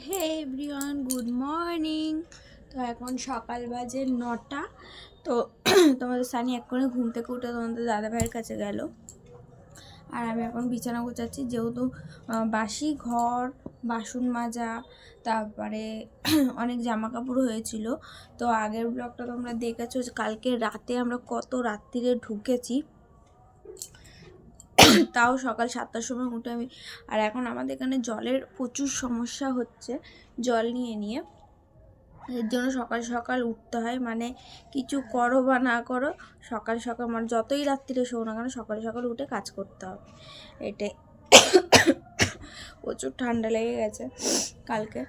হে everyone, good morning. তো এখন সকাল বাজে 9টা। তো তোমাদের সানি এক্ষুনি ঘুম থেকে উঠে তোমাদের দাদা ভাইয়ের কাছে গেল, আর আমি এখন বিছানা গোছাচ্ছি। যেহেতু বাসি ঘর, বাসন মাজা, তারপরে অনেক জামা কাপড় হয়েছিল। তো আগের ব্লগটা তোমরা দেখেছো, কালকে রাতে আমরা কত রাত্রিরে ঢুকেছি, তাও সকাল 7টার সময় উঠে আমি। আর এখন আমাদের এখানে জলের প্রচুর সমস্যা হচ্ছে, জল নিয়ে এর জন্য সকাল সকাল উঠতে হয়। মানে কিছু করো বা না করো, সকাল সকাল মানে যতই রাত্রিরে শোও না কেন সকাল সকাল উঠে কাজ করতে হবে। এটাই প্রচুর ঠান্ডা লেগে গেছে কালকে,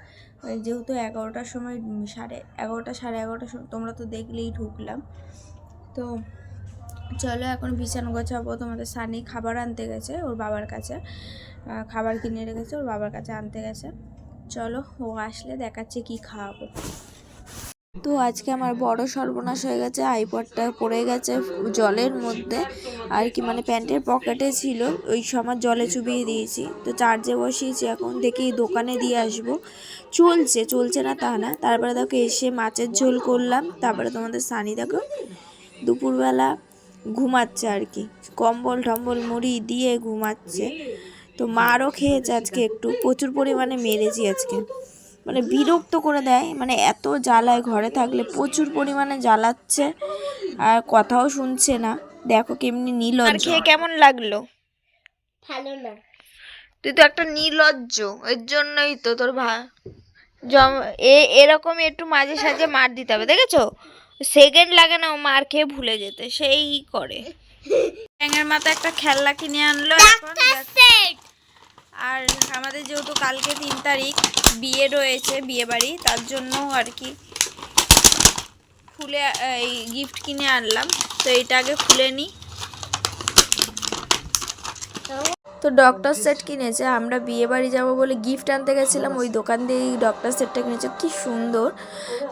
যেহেতু 11টার সময়, 11:30 সাড়ে 11টার সময় তোমরা তো দেখলেই ঢুকলাম। তো চলো এখন বিছানা গোছাবো। তোমাদের সানি খাবার আনতে গেছে ওর বাবার কাছে, খাবার কিনে রেখেছে, ওর বাবার কাছে আনতে গেছে। চলো ও আসলে দেখাচ্ছে কি খাওয়াবো। তো আজকে আমার বড় সর্বনাশ হয়ে গেছে, আইপডটা পড়ে গেছে জলের মধ্যে আর কি, মানে প্যান্টের পকেটে ছিল, ওই সময় জলে চুবিয়ে দিয়েছি। তো চার্জে বসিয়েছি, এখন দেখি দোকানে দিয়ে আসবো। চলছে না তা না। তারপরে দেখো এসে মাছের ঝোল করলাম। তারপরে তোমাদের সানি দেখো দুপুরবেলা ঘুমাচ্ছে আর কি, কম্বল টম্বল মুড়ি দিয়ে ঘুমাচ্ছে। তো মারও খেয়েছে আজকে, একটু প্রচুর পরিমাণে মেরেছি আজকে, মানে বিরক্ত করে দেয়, মানে এত জ্বালায় ঘরে থাকলে, প্রচুর পরিমাণে জ্বালাচ্ছে আর কথাও শুনছে না। দেখো কেমনি নির্লজ্জ। আর খেয়ে কেমন লাগলো? ভালো না। তুই তো একটা নির্লজ্জ, এর জন্যই তো তোর এরকমই একটু মাঝে সাঝে মার দিতে হবে, দেখেছো? সেকেন্ড লাগে না ও মার খেয়ে ভুলে যেতে, সেই করে। ব্যাঙের মাথা একটা খেলনা কিনে আনলো এখন। আর আমাদের যেহেতু কালকে 3 তারিখ বিয়ে রয়েছে, বিয়ে বাড়ি, তার জন্য আর কি খুলে এই গিফট কিনে আনলাম। তো এটা আগে খুলে নিই। তো ডক্টর সেট কিনেছে, আমরা বিয়ে বাড়ি যাবো বলে গিফট আনতে গেছিলাম, ওই দোকান দিয়ে ডক্টর সেটটা কিনেছে, কি সুন্দর।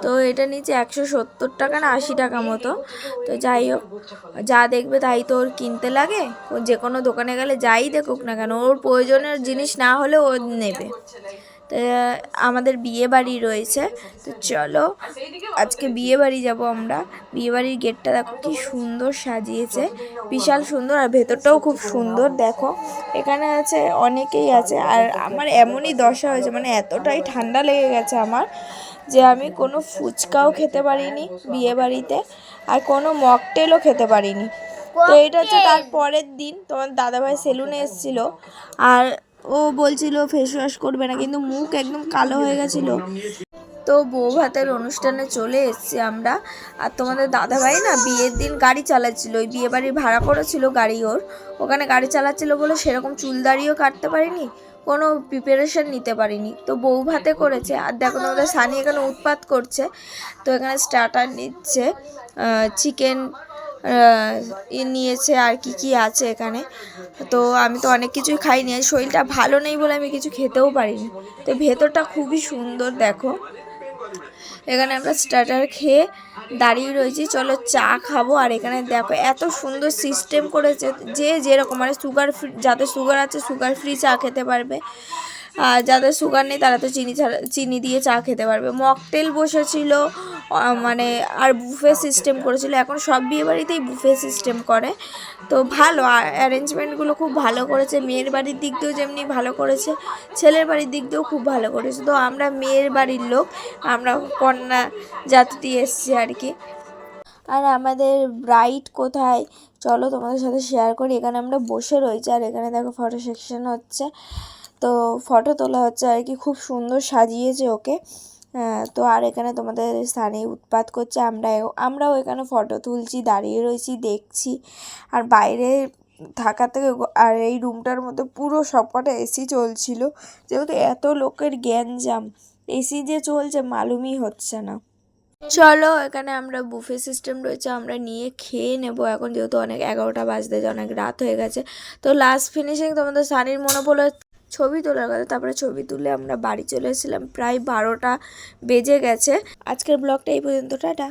তো এটা নিচে 170 টাকা না 80 টাকা মতো। তো যাই হোক, যা দেখবে তাই তো ওর কিনতে লাগে। ও যে কোনো দোকানে গেলে যাই দেখুক না কেন, ওর প্রয়োজনের জিনিস না হলে ও নেবে। তো আমাদের বিয়ে বাড়ি রয়েছে, তো চলো আজকে বিয়ে বাড়ি যাবো আমরা। বিয়ে বাড়ির গেটটা দেখো কি সুন্দর সাজিয়েছে, বিশাল সুন্দর, আর ভেতরটাও খুব সুন্দর। দেখো এখানে আছে, অনেকেই আছে। আর আমার এমনই দশা হয়েছে, মানে এতটাই ঠান্ডা লেগে গেছে আমার, যে আমি কোনো ফুচকাও খেতে পারিনি বিয়ে বাড়িতে, আর কোনো মকটেলও খেতে পারিনি। তো এটা হচ্ছে তার পরের দিন, তোমার দাদাভাই সেলুনে এসেছিলো, আর ও বলছিল ফেস ওয়াশ করবে না, কিন্তু মুখ একদম কালো হয়ে গেছিলো। তো বউ ভাতের অনুষ্ঠানে চলে এসেছি আমরা। আর তোমাদের দাদাভাই না বিয়ের দিন গাড়ি চালাচ্ছিল, ওই বিয়ে বাড়ির ভাড়া করেছিল গাড়ি, ওখানে গাড়ি চালাচ্ছিল বলে সেরকম চুল দাড়িও কাটতে পারিনি, কোনো প্রিপারেশন নিতে পারিনি। তো বউ ভাতে করেছে। আর দেখো তোমাদের সানি এখানে উৎপাত করছে। তো এখানে স্টার্টার নিচ্ছে, চিকেন নিয়েছে, আর কি আছে এখানে। তো আমি তো অনেক কিছুই খাইনি, শরীরটা ভালো নেই বলে আমি কিছু খেতেও পারিনি। তো ভেতরটা খুবই সুন্দর। দেখো এখানে আমরা স্টার্টার খেয়ে দাঁড়িয়ে রয়েছি, চলো চা খাবো। আর এখানে দেখো এত সুন্দর সিস্টেম করেছে, যে যেরকম মানে সুগার ফ্রি, যাদের সুগার আছে সুগার ফ্রি চা খেতে পারবে, আর যাদের সুগার নেই তারা তো চিনি দিয়ে চা খেতে পারবে। মকটেল বসেছিল, মানে আর বুফে সিস্টেম করেছিল। এখন সব বিয়ে বাড়িতেই বুফে সিস্টেম করে। তো ভালো অ্যারেঞ্জমেন্টগুলো খুব ভালো করেছে, মেয়ের বাড়ির দিক দিয়েও যেমনি ভালো করেছে, ছেলের বাড়ির দিক দিয়েও খুব ভালো করেছে। তো আমরা মেয়ের বাড়ির লোক, আমরা কন্যা জাতি এসছি আর কি। আর আমাদের ব্রাইড কোথায় চলো তোমাদের সাথে শেয়ার করি। এখানে আমরা বসে রয়েছি, আর এখানে দেখো ফটো সেকশন হচ্ছে, তো ফটো তোলা হচ্ছে আর কি, খুব সুন্দর সাজিয়েছে ওকে। তো আর এখানে তোমাদের স্থানে উৎপাত করছে, আমরাও এখানে ফটো তুলছি, দাঁড়িয়ে রয়েছি, দেখছি। আর বাইরে থাকা থেকে, আর এই রুমটার মধ্যে পুরো সবকটা এসি চলছিল, যেহেতু এত লোকের গ্যাঞ্জাম, এসি যে চলছে মালুমই হচ্ছে না। চলো এখানে আমরা বুফে সিস্টেম রয়েছে, আমরা নিয়ে খেয়ে নেবো এখন, যেহেতু অনেক 11টা বাজতে যায়, অনেক রাত হয়ে গেছে। তো লাস্ট ফিনিশিং তোমাদের সানির মনে পড়লো ছবি তোলার কথা, তারপরে ছবি তুলে আমরা বাড়ি চলে এসেছিলাম, প্রায় 12টা বেজে গেছে। আজকের ব্লগটা এই পর্যন্ত, টাটা।